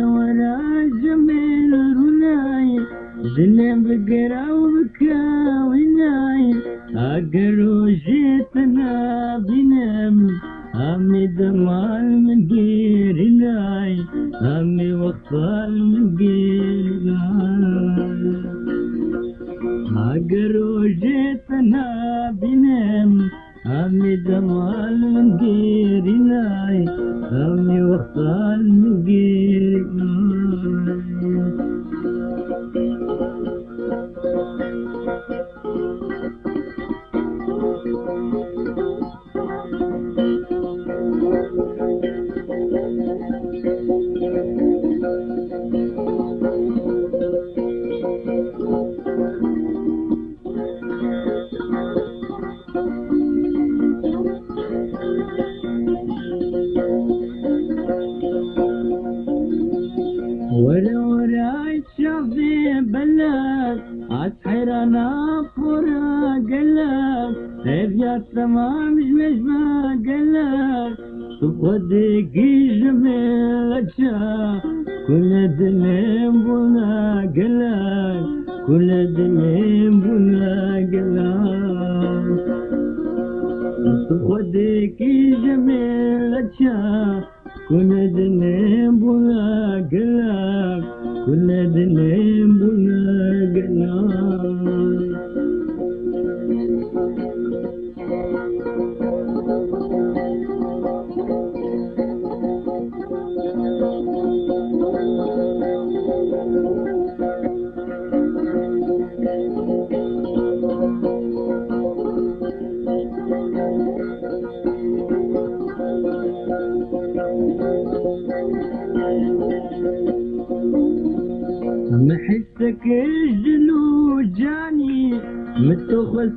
ولا جميل رناي ذنب بقرا وبكاويناي أقرو جيتنا بنام أمي دمال من قيرناي أمي وصال من قيرناي أقرو جيتنا بنام أمي دمال من قيرناي أمي وصال من قيرناي ولو رايت شافي بلد عسحرنا فرا قلب رجعت تمام مش ما قلب صدق جميل كل دنيم بنا قلب كل دنيم بنا قلب صدق جميل كل دنيم بنا قلب كل دنيم بنا قلب محسك الجلو جاني متخلص